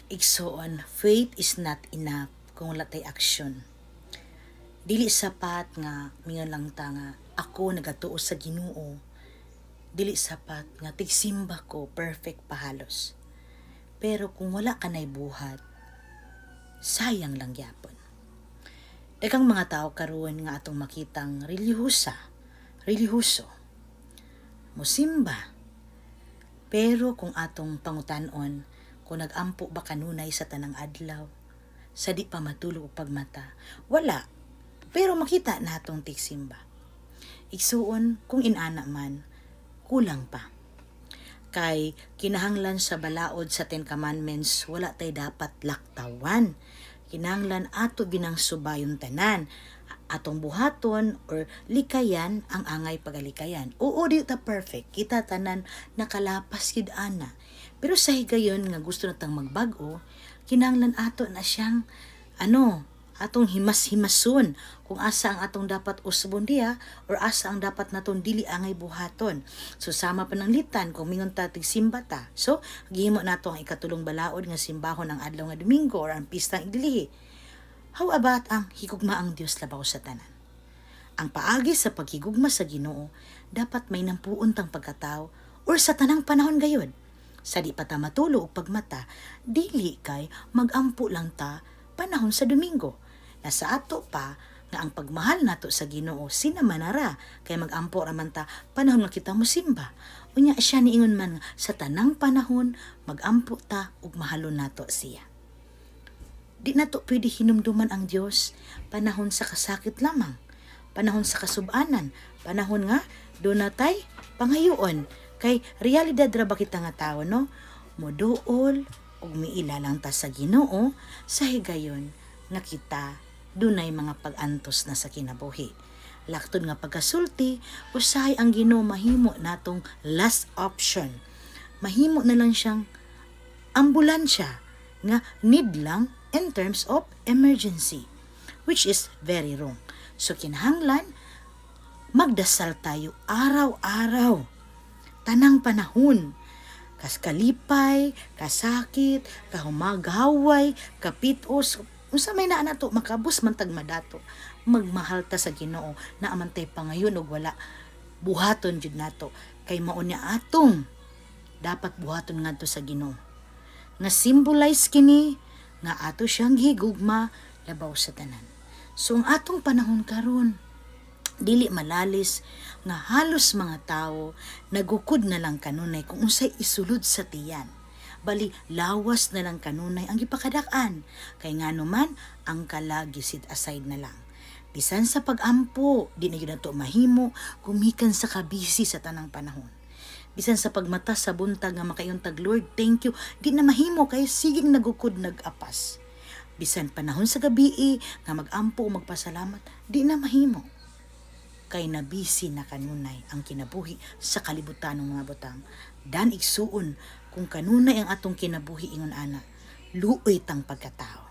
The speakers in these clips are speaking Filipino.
Igsoon, faith is not enough kung wala tay action. Dili sapat nga mingon lang ta nga ako nagatuo sa Ginoo. Dili sapat nga tigsimba ko perfect pahalos. Pero kung wala ka nay buhat, sayang lang gyapon. Daghang mga tao karon nga atong makitang relihiyoso. Mosimba. Pero kung atong pangutan-on, kung nag-ampo ba kanunay sa tanang adlaw, sa di pa matulog og pagmata, wala. Pero makita natong tigsimba. Igsuon, kung inana man, kulang pa. Kay kinahanglan sa balaod sa Ten Commandments, wala tay dapat laktawan. Kinahanglan ato binang subayon tanan, atong buhaton or likayan ang angay pagalikayan. Oo, di ta perfect. Kita tanan nakalapas gid ana. Pero sa higayon nga gusto natang magbago, kinahanglan ato na siyang atong himas-himason kung asa ang atong dapat usbon diha or asa ang dapat natong dili angay buhaton. So sama pa ng litan kung mingon ta tigsimba ta. So gihimo nato ang ikatulong balaod nga simbahon ang adlaw nga Domingo or ang pistang igdilihi. How about ang higugma ang Dios labaw sa tanan? Ang paagi sa paghigugma sa Ginoo dapat may nampuon tang pagkatao or sa tanang panahon gayud. Sa di pa ta matulog og pagmata, dili kay magampo lang ta panahon sa Domingo. Nasa ato pa nga ang pagmahal nato sa Ginoo sinamanara kay magampo raman ta panahon nga kita mosimba. Unya siya niingon man sa tanang panahon magampo ta ug mahalon nato siya. Di nato pwede hinumduman ang Dios panahon sa kasakit lamang, panahon sa kasub-anan, panahon nga do natay pangayoon. Kay realidad ra ba kita nga tao, no? Moduol ug miila lang ta sa Ginoo sa higayon nga kita dunay mga pag-antos na sa kinabuhi. Laktod nga pagkasulti, usahay ang Ginoo mahimo natong last option. Mahimo na lang siyang ambulansya nga need lang in terms of emergency, which is very wrong. So kinahanglan magdasal tayo araw-araw. Tanang panahon, kas kalipay, kasakit, kahumaghaway, kapitos, unsa may naa nato makabus man tag madato. Magmahal ta sa Ginoo na amantay pangayon og wala buhaton jud nato kay mao ni atong dapat buhaton ngadto sa Ginoo. Nga symbolize kini nga ato siyang higugma labaw sa tanan. So ang atong panahon karon dili malalis nga halos mga tao nagukod na lang kanunay kung unsay isulod sa tiyan. Bali lawas na lang kanunay ang gipakadak-an kay ngano man ang kalagi sit aside na lang. Bisan sa pag-ampo, di na yun nato mahimo kumikan sa kabisi sa tanang panahon. Bisan sa pagmata sa buntag nga makayuntag Lord, thank you, di na mahimo kay siging nagukod nagapas. Bisan panahon sa gabi nga mag-ampo o magpasalamat, di na mahimo. Kay nabisi na kanunay ang kinabuhi sa kalibutan ng mga butang. Dan igsuon kung kanunay ang atong kinabuhi ingon ana, luoy tang pagkatao.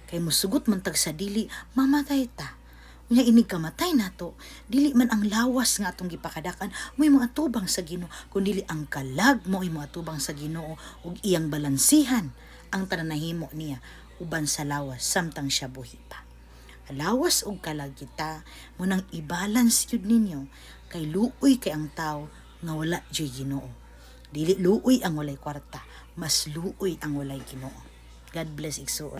Kay musugot man tag sa dili, mamatay ta. Unya inig kamatay nato, dili man ang lawas nga atong gipakadakan mo'y mga atubang sa Ginoo, kun dili ang kalag mo'y mga atubang sa Ginoo ug iyang balansihan ang tanan nahimo niya uban sa lawas samtang siya buhi pa. Lawas og kalag kita mo nang i-balance yun ninyo kay luoy kay ang tao nga wala jud Ginoo. Dili luoy ang walay kwarta, mas luoy ang walay Ginoo. God bless igsuon.